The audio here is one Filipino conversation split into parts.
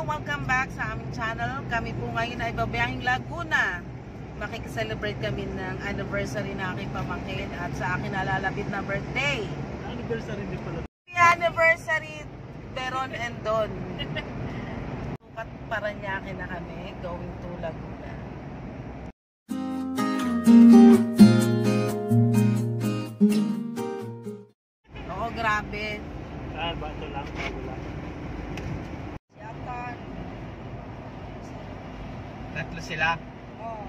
Welcome back sa aming channel. Kami po ngayon ay babiyahing Laguna. Makikiselebrate kami ng anniversary na aking pamangkin at sa akin nalalapit na birthday. Anniversary din pala. Happy anniversary, Beron and Don. Sukat Paranaque na kami, going to Laguna. Oo, grabe. Bato lang, bago lang. Tatlo sila? Oo.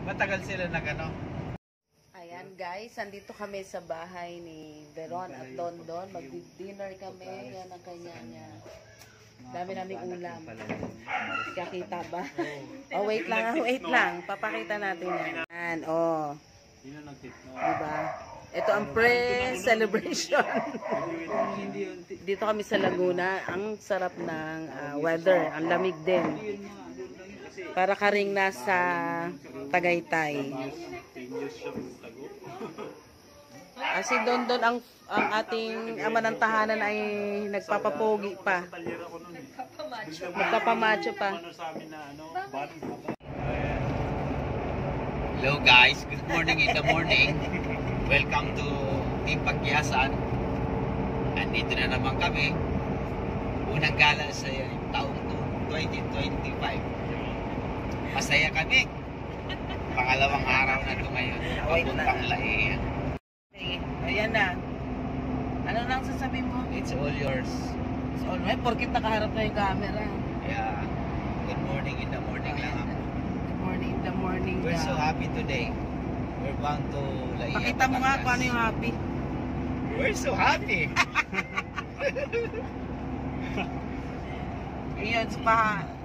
Matagal sila na gano? Ayan guys, andito kami sa bahay ni Beron at Don Don. Mag-dinner kami. Yan ang kanya niya. Dami naming ulam. Kakita ba? Oh, wait lang. Papakita natin yan. Ayan, oh. Diba? Ito ang pre-celebration. Dito kami sa Laguna. Ang sarap ng weather. Ang lamig din. Para ka ring nasa Tagaytay. Si Don Don ang ating ama ng tahanan ay nagpapapogi pa. Nagpapamacho pa. Hello guys, good morning in the morning. Welcome to Ipagyasan. Andito na naman kami. Unang gala sa taong 2025. Masaya kami. Pangalawang araw na ito ngayon. Papuntang Laia. Ayan na. Ano nang sasabihin mo? It's all yours. It's all right. Porkit nakaharap na yung camera. Yeah. Good morning in the morning lang ako. Good morning in the morning. We're so happy today. We're bound to Laia. Pakita mo nga paano yung happy. We're so happy. Ayun,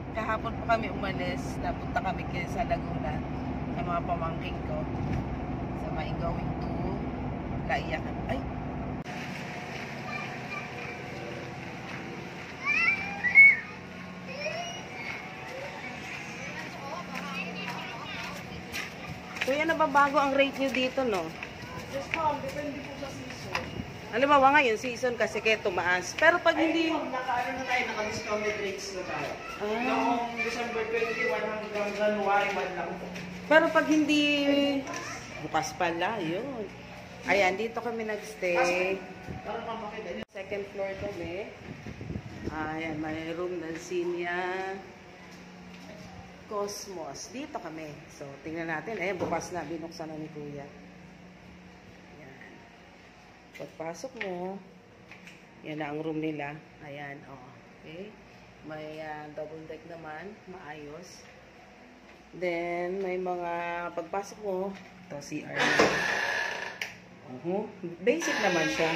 kahapon po kami umalis. Napunta kami sa Laguna sa mga pamangking ko. Sa may going to Laia. Ay! So yan, nababago ang rate nyo dito, no? Yes ma'am, depende po sa season. Alam mo ba ngayon, season kasi kaya tumaas. Pero pag hindi... Naka-ano na tayo, naka-discounted rates na tayo. Noong December 21 hanggang January 1 lang po. Pero pag hindi... Bukas pala, yun. Ayan, dito kami nagstay. Second floor kami. Ayan, may room ng Sinya. Cosmos. Dito kami. So, tingnan natin. Ayan, bukas na. Binuksan na ni Kuya. Ayan. Pagpasok mo, yan na ang room nila. Ayan, oh. Okay. May double deck naman. Maayos. Then, may mga pagpasok mo, ito, CR. Basic naman siya.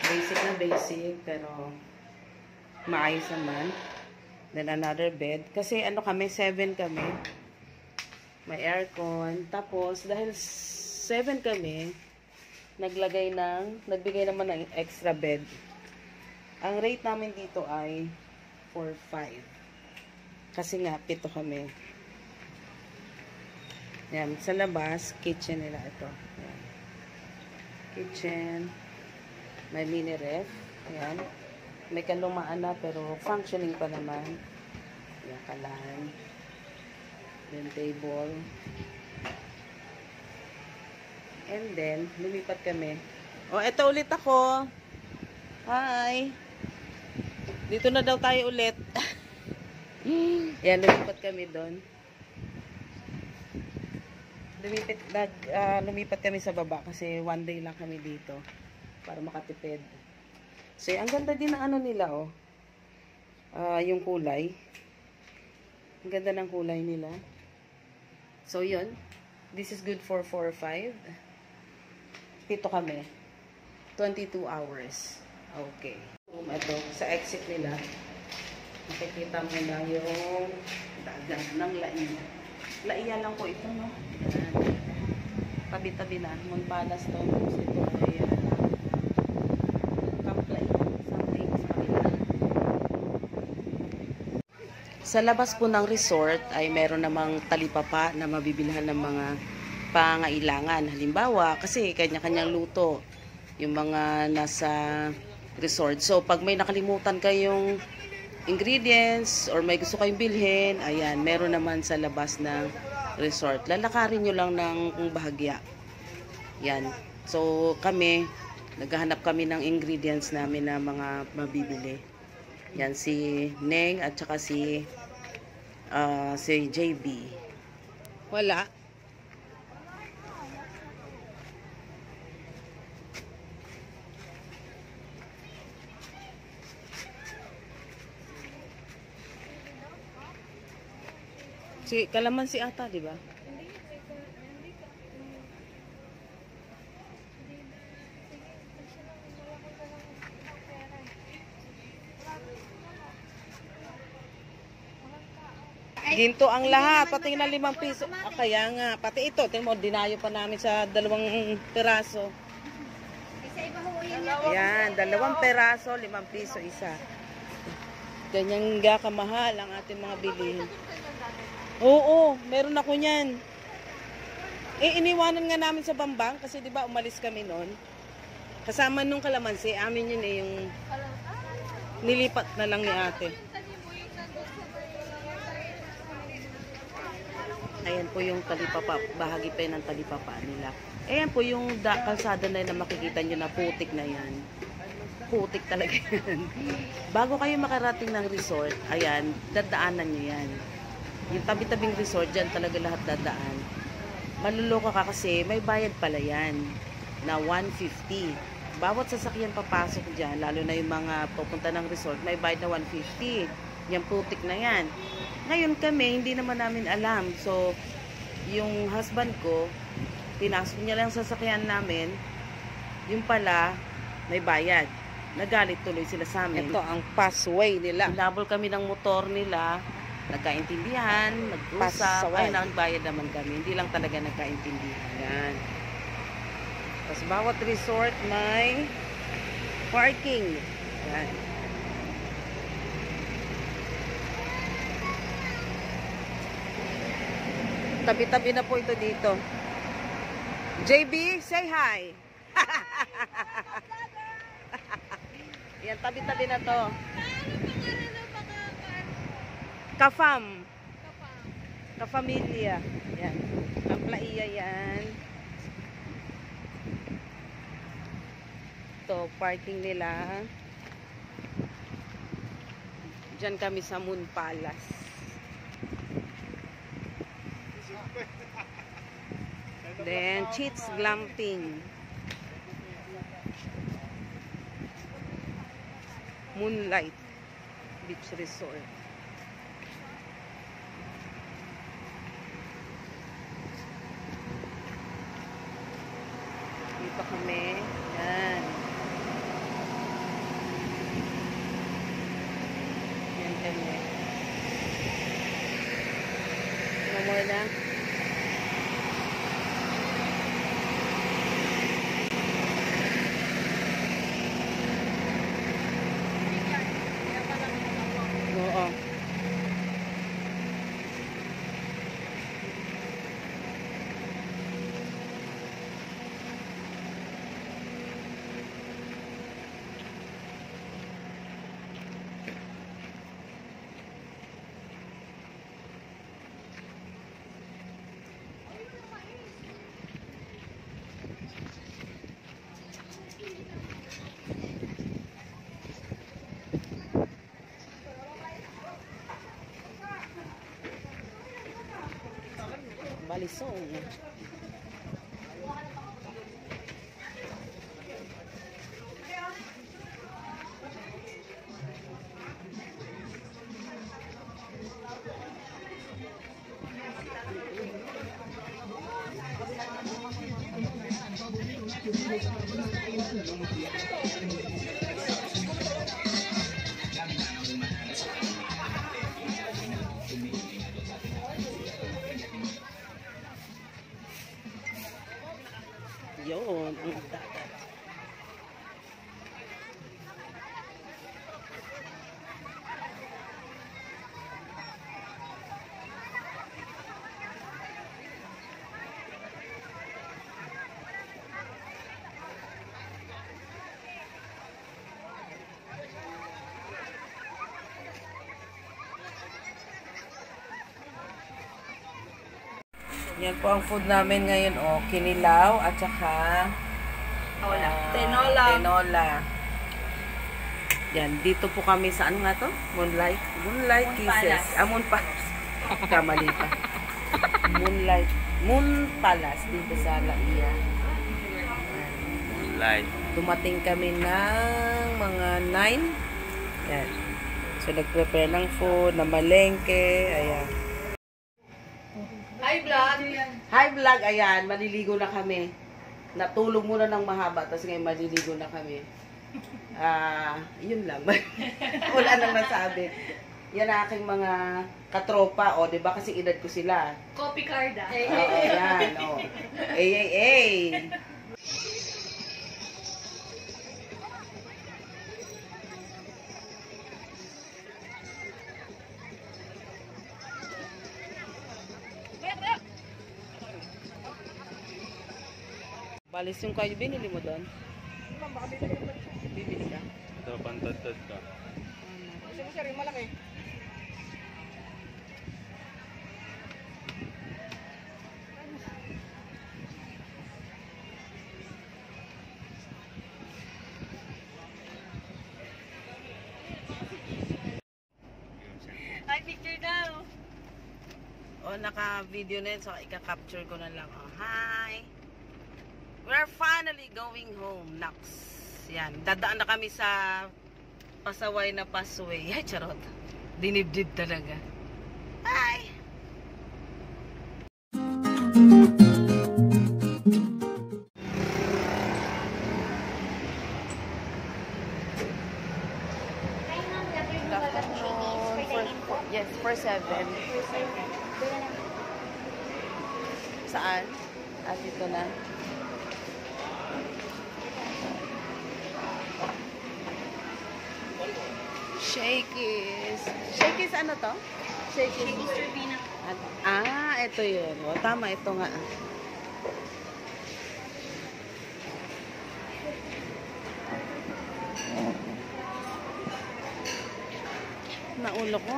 Basic na basic, pero maayos naman. Then, another bed. Kasi, ano kami, 7 kami. May aircon. Tapos, dahil 7 kami, nagbigay naman ng extra bed. Ang rate namin dito ay 4-5. Kasi nga, 7 kami. Yan, sa labas, kitchen nila ito. Yan. Kitchen. May mini ref. Ayan. May kalumaan na pero functioning pa naman. Ayan, kalahan. Then table. And then, lumipat kami. Oh, eto ulit ako. Hi. Dito na daw tayo ulit. Ayan, lumipat kami doon. Lumipat kami sa baba kasi one day lang kami dito para makatipid. So, ang ganda din ng ano nila, oh. Yung kulay. Ang ganda ng kulay nila. So, yun. This is good for 4 or 5. 7 kami. 22 hours. Okay. Ito, sa exit nila, makikita mo na yung dagat ng Laia. Laia lang po ito, no? Tabi-tabi na. Monpalas to. Ito ay Camp Laia. Something sa kanila. Sa labas po ng resort ay meron namang talipapa na mabibilhan ng mga pangailangan. Halimbawa, kasi kanya-kanyang luto yung mga nasa resort. So, pag may nakalimutan kayong ingredients or may gusto kayong bilhin, ayan, meron naman sa labas ng resort. Lalakarin nyo lang ng bahagya. Yan. So, kami, naghahanap kami ng ingredients namin na mga mabibili. Yan, si Neng at saka si JB. Wala. Si kalamansi ata, di ba? Ginto ang lahat, pati na 5 piso. Ah, kaya nga, pati ito, tingnan mo, dinayo pa namin sa 2 peraso. Ayan, 2 peraso, 5 piso isa. Ganyang kamahal ang ating mga bilihin. Oo, meron ako niyan. Eh, iniwanan nga namin sa Bambang kasi di ba umalis kami noon. Kasama nung kalamansi, amin yun eh, yung nilipat na lang ni ate. Ayan po yung talipapa, bahagi pa yun ng talipapa nila. Ayan po yung kalsada na yun na makikita nyo na putik na yan. Putik talaga yan. Bago kayo makarating ng resort, ayan, dadaanan nyo yan. Yung tabi-tabing resort, dyan talaga lahat dadaan. Maluloko ka kasi may bayad pala yan na 150. Bawat sasakyan papasok dyan, lalo na yung mga pupunta ng resort, may bayad na 150. Yan putik na yan. Ngayon kami, hindi naman namin alam. So, yung husband ko, pinasok niya lang sa sasakyan namin, yung pala, may bayad. Nagalit tuloy sila sa amin. Ito ang passway nila. Hinabol kami ng motor nila, nagkaintindihan, nag-usap, ay nagbayad naman kami. Hindi lang talaga nagkaintindihan. Yan. Tapos bawat resort may parking. Yan. Tabi-tabi na po ito dito. JB, say hi. Yan, tabi-tabi na to. Kafam. Kafamilya. Yan. Ang plaiya yan. Ito, parking nila. Diyan kami sa Moon Palace. Then, Cheats Glamping. Moonlight Beach Resort. Dito kami. Yan. Yan kami. No more na. Oo. Balisong. Yun, ang dagat. Yan po ang food namin ngayon, oh. Kinilaw at saka tinola. Yan, dito po kami sa ano nga to? Moonlight Kisses. Moon Palace. Kamali pa. Moon Palace dito sa Laia. Moonlight. Dumating kami ng mga 9. Yan. So, nag-prepare ng food, na malengke. Ayan. Hi vlog, ayan, maliligo na kami. Natulog muna ng mahaba, tapos ngayon maliligo na kami. Yun lang. Wala nang nasabi. Yan ang aking mga katropa, o, diba kasi edad ko sila. Copy card ah. Oo, yan, o. Ay. Balis yung kayo, binili mo doon? Bibili ka? Ito, pantad-tad ka. Gusto mo siya rin malaki. Hi, picture daw. O, naka-video na yun, so ika-capture ko na lang. Oh, hi! We're finally going home, Nax. Yan, dadaan na kami sa pasaway na pasway. Ay, charot. Dinibdib talaga. Hi! Yes, for 7. Saan? Dito na. Shakey's. Shakey's ano to? Shakey's Turbina. Ito yun. O, tama, ito nga. Naulo ko.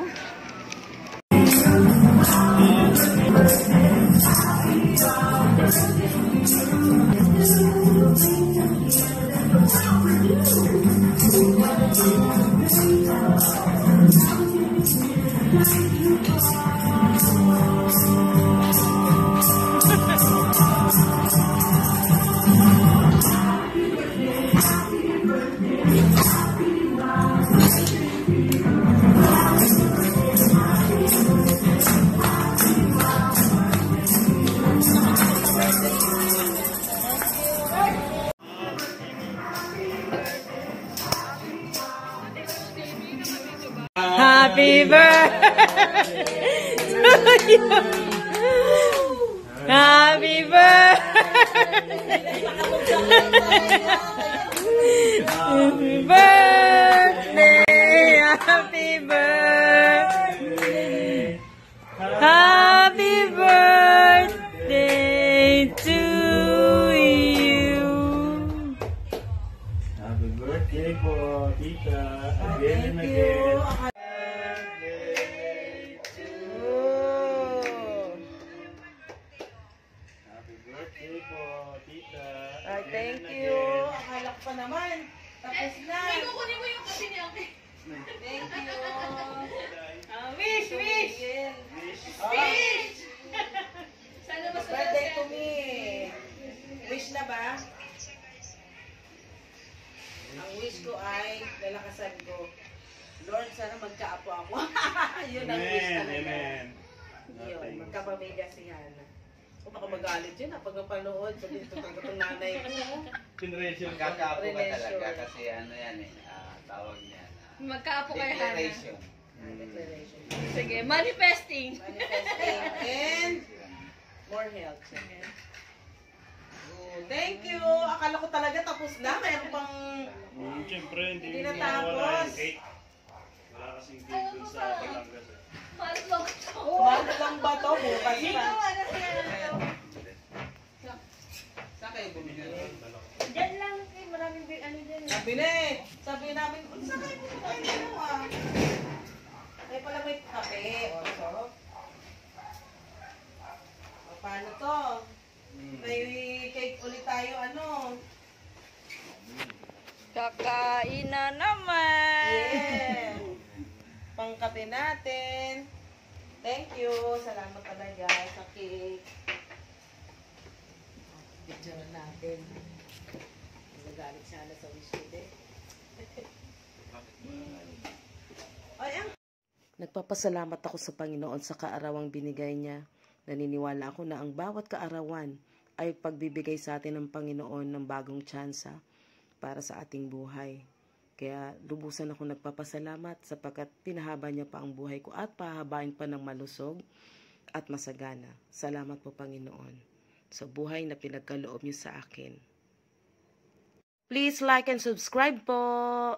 Happy birthday to you. Happy birthday. Happy birthday. Happy birthday. Happy birthday to you. Happy birthday po, tita. Again and again. Happy birthday po, tita. Ay, thank you. Akala ko pa naman. Tapos na. May kukunin mo yung kasi niya. Thank you. Wish! Wish! Sana mas Birthday to me. Wish na ba? Ang wish ko ay, lalakasan ko. Lord, sana magkaapo ako. Yun ang wish Amen, talaga. amen. Yun, magkapamilya si Hana. Kung baka magalit yun, pag mapanood, sabi ito itong nanay ko. Generation. Magkakaapo ka talaga kasi ano yan eh, tawag niyan. magkaapo kay Hana. Declaration. Declaration. Sige, manifesting. Manifesting and more health. Oh, thank you! Akala ko talaga tapos na. Mayroon pang... Siyempre, Hindi hindi na mawala tapos. yung cake. Wala kasing cake dun sa Batangas. Mahal lang ito. Kumano lang ba to? Bukas pa. Saan kayo bumili? Diyan lang, maraming ano dyan. Nabili! Sabi namin, saan kayo bumili? Ay, dalawa. Ay, pala may kape. O, so. O, paano kape natin. Thank you. Salamat talaga sa cake. Video natin. Nagagalit siya na sa wish today. Nagpapasalamat ako sa Panginoon sa kaarawang binigay niya. Naniniwala ako na ang bawat kaarawan ay pagbibigay sa atin ng Panginoon ng bagong tsansa para sa ating buhay. Kaya lubusan ako nagpapasalamat sapagkat pinahaba niya pa ang buhay ko at pahabain pa ng malusog at masagana. Salamat po Panginoon sa buhay na pinagkaloob niyo sa akin. Please like and subscribe po!